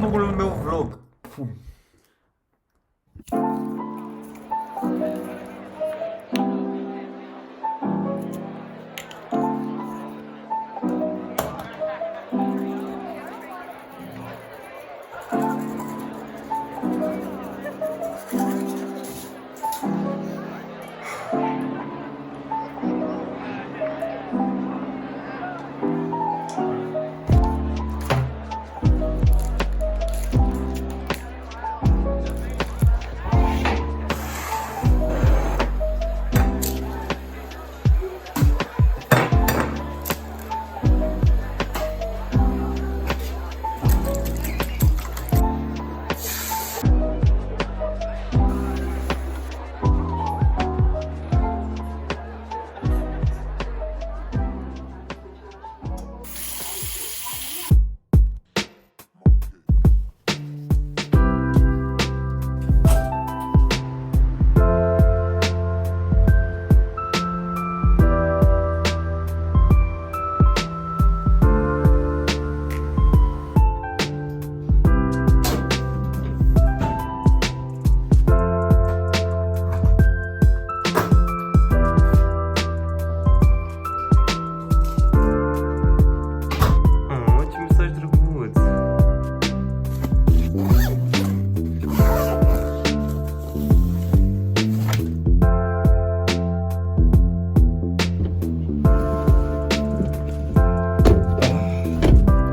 primul meu vlog. Pum.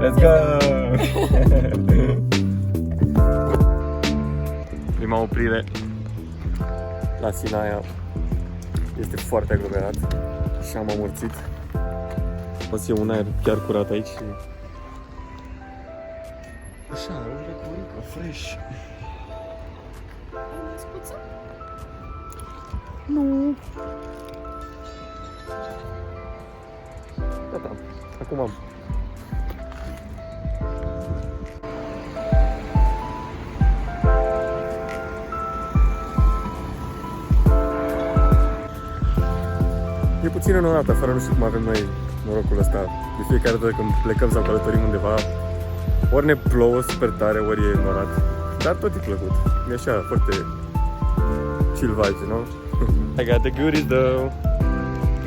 Let's go! Prima oprire la Sinaia. Este foarte aglomerat și am amorțit. O să iau un aer chiar curat aici. Așa, răcurică, fresh. Ai născuță? Nu. Gata, acum am. E puțin înorat afară, nu știu cum avem noi norocul ăsta. De fiecare dată când plecăm sau călătorim undeva, ori ne plouă super tare, ori e înorat. Dar tot e plăcut. E așa, foarte chill vibes, you know? I got the goodies though.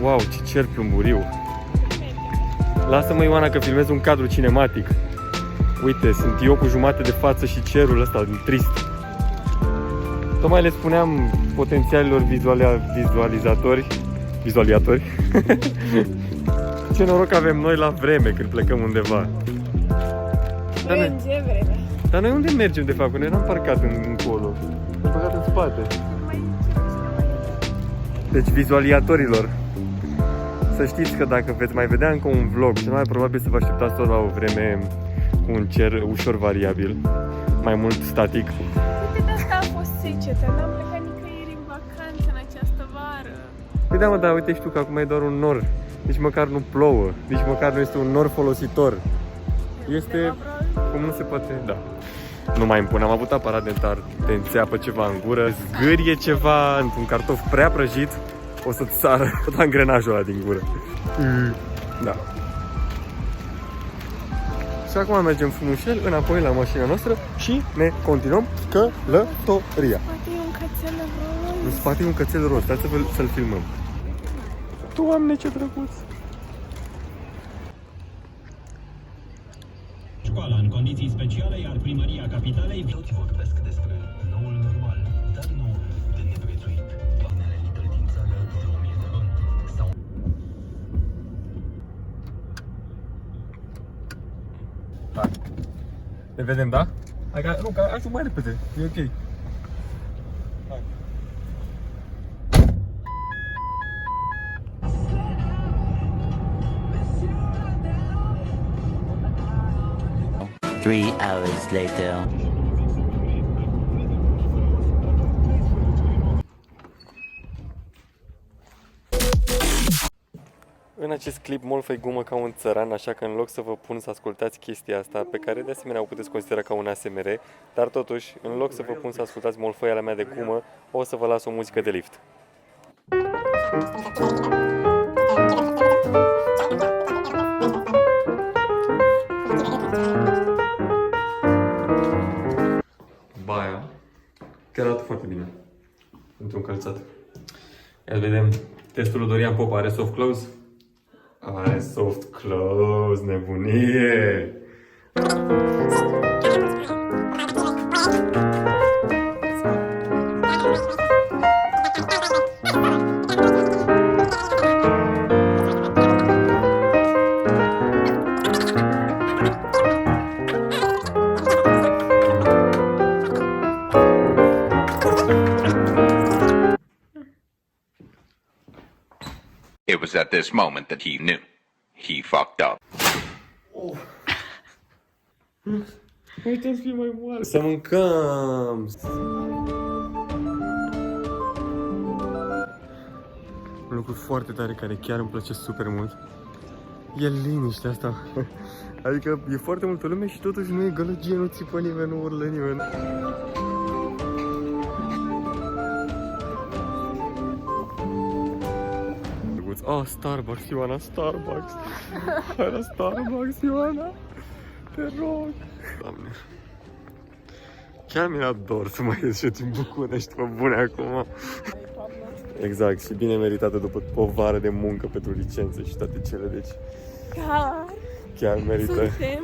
Wow, ce cer plumburiu. Lasă-mă, Ioana, că filmez un cadru cinematic. Uite, sunt eu cu jumate de față și cerul ăsta trist. Tocmai le spuneam potențialilor vizualizatori ce noroc avem noi la vreme când plecăm undeva. Merge vreme. Dar noi unde mergem de fapt? Că noi n-am parcat încolo. Am parcat în spate. Deci vizualizatorilor, să știți că dacă veți mai vedea încă un vlog, cel mai probabil să vă așteptați tot la o vreme cu un cer ușor variabil, mai mult static. Uite, de asta a fost secetă, n-am plecat nicăieri în vacanță în această vară. Păi da, mă, dar uite și tu că acum e doar un nor. Nici măcar nu plouă, nici măcar nu este un nor folositor. Este cum nu se poate, da. Nu mai îmi pun, am avut aparat dentar, te înțeapă ceva în gură, zgârie ceva într-un cartof prea prăjit, o să-ți sară tot angrenajul ăla din gură. Da. Și acum mergem frumușel înapoi la mașina noastră și ne continuăm călătoria. Poate e un cățel roz. În spate e un cățel roz, stai să-l filmăm. Doamne, ce drăguț! Școala în condiții speciale, iar primăria capitalei... Toți vorbesc despre noul normal, dar noul de neprețuit. Doamnele lideri din țară de 1000 de luni sau... Hai. Ne vedem, da? Hai, nu, hai mai repede, e ok. Hai. 3 hours later. În acest clip Molfăi gumă ca un țăran, așa că în loc să vă pun să ascultați chestia asta, pe care de asemenea o puteți considera ca un ASMR, dar totuși, în loc să vă pun să ascultați molfăiala mea de gumă, o să vă las o muzică de lift. foarte bine pentru încălțat. Ia vedem. Testul lui Dorian Popa are soft close? Are soft close, nebunie! It was at this moment that he knew. He fucked up. Uite, să fie mai mare. Să mâncăm! Un lucru foarte tare care chiar îmi place super mult e liniștea asta. Adică e foarte multă lume și totuși nu e gălăgie, nu țipă nimeni, nu urlă nimeni. Oh, Starbucks, Ioana, Starbucks. Hai la Starbucks, Ioana. Te rog. Doamne. Chiar mi-era dor să mai ies și eu din București, pe bune acum. Exact, și bine meritată după o vară de muncă pentru licențe și toate cele, deci chiar merită. Suntem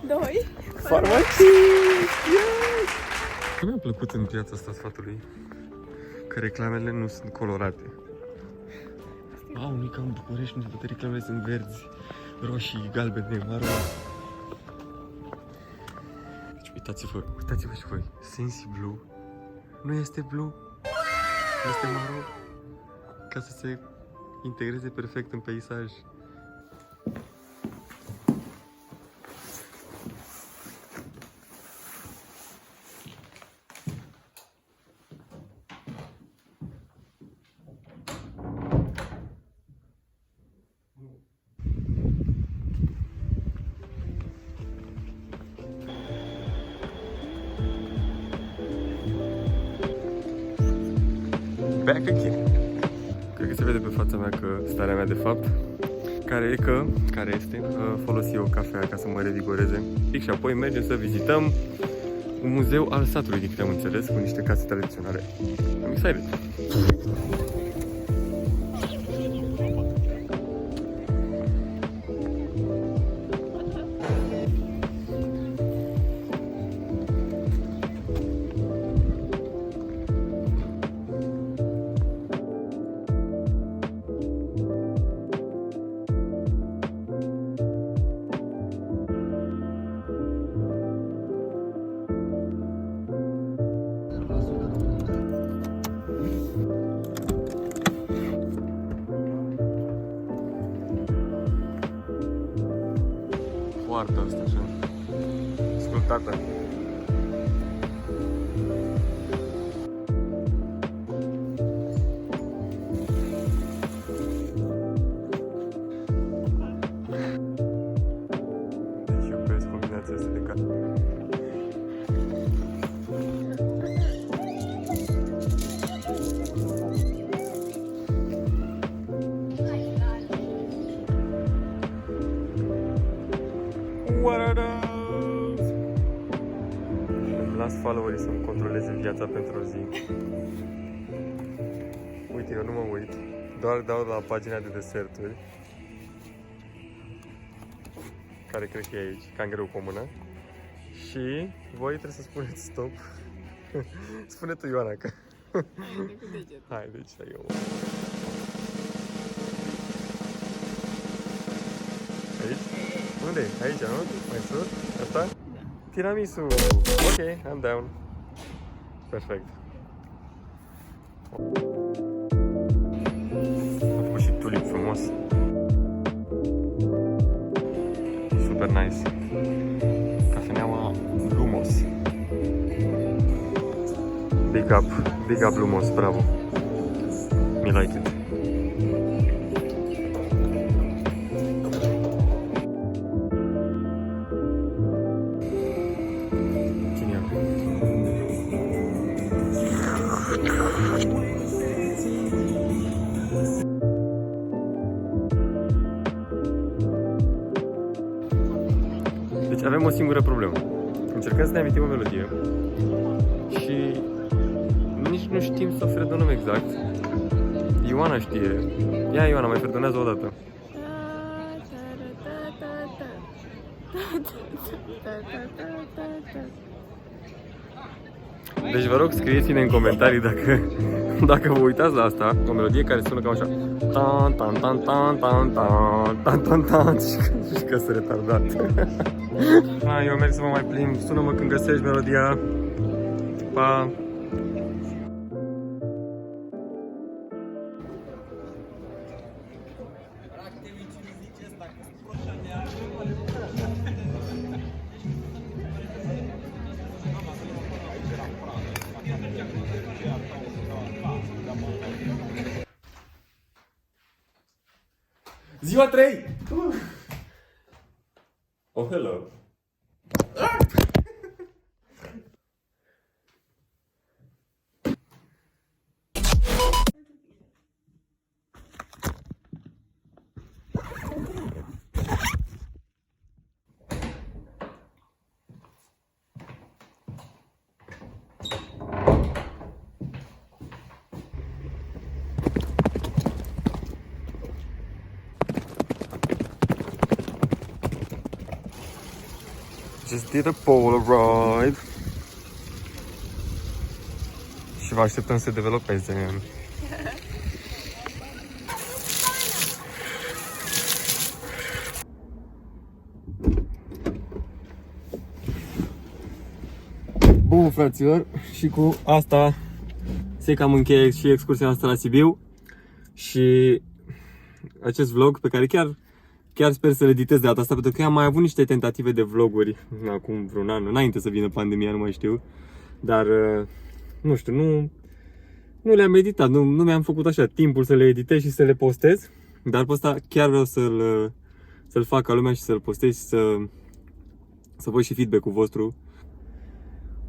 doi Farmaciști! Yes! Mi-a plăcut în piața asta sfatului că reclamele nu sunt colorate. Nu e ca în București unde toate reclamele sunt verzi, roșii, galbene, maro. Deci uitați-vă și voi, Sensi Blue nu este blue, este maro, ca să se integreze perfect în peisaj. Back again. Cred că se vede pe fața mea că starea mea de fapt care este folosi o cafea ca să mă revigoreze. Și apoi mergem să vizităm un muzeu al satului, din câte am înțeles, cu niște case tradiționale. Am excited. Foarte asta așa. Ascultată. Deci iubesc combinația asta de carte. What are those? Îmi las followerii să-mi controleze viața pentru o zi. Uite, eu nu mă uit. Doar dau la pagina de deserturi, care cred că e aici, Cangreu cu o mână. Și voi trebuie să spuneți stop. Spune tu, Ioana, că... Hai, deci stai eu. Aici? Unde? Aici, nu? Mai sus? Asta? Da. Tiramisu! Ok, I'm down. Perfect. A făcut și tulip frumos. Super nice. Cafeneaua Lumos. Big up Lumos, bravo. Me like it. Deci avem o singură problemă. Încercăm să ne amintim o melodie și nici nu știm să fredonăm exact. Ioana știe. Ia Ioana, mai fredonează o dată. Deci vă rog, scrieți-ne în comentarii dacă vă uitați la asta, o melodie care sună cam așa. Tan tan tan tan tan tan tan tan tan și că sunt retardat. Eu merg să mă mai plimb, sună-mă când găsești melodia. Pa! Ziua 3! Oh, hello! Just did a Polaroid. Și vă așteptăm să developeze. Bun, fraților, și cu asta se cam încheie și excursia noastră la Sibiu și acest vlog pe care chiar sper să-l editez de data asta, pentru că am mai avut niște tentative de vloguri acum vreun an, înainte să vină pandemia, nu mai știu, dar nu știu, nu le-am editat, nu mi-am făcut așa timpul să le editez și să le postez, dar pe ăsta chiar vreau să-l fac ca lumea și să-l postez și să văd și feedback-ul vostru.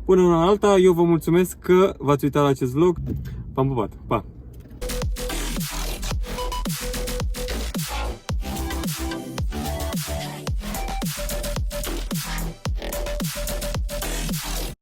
Până una alta, eu vă mulțumesc că v-ați uitat la acest vlog. V-am pupat, pa!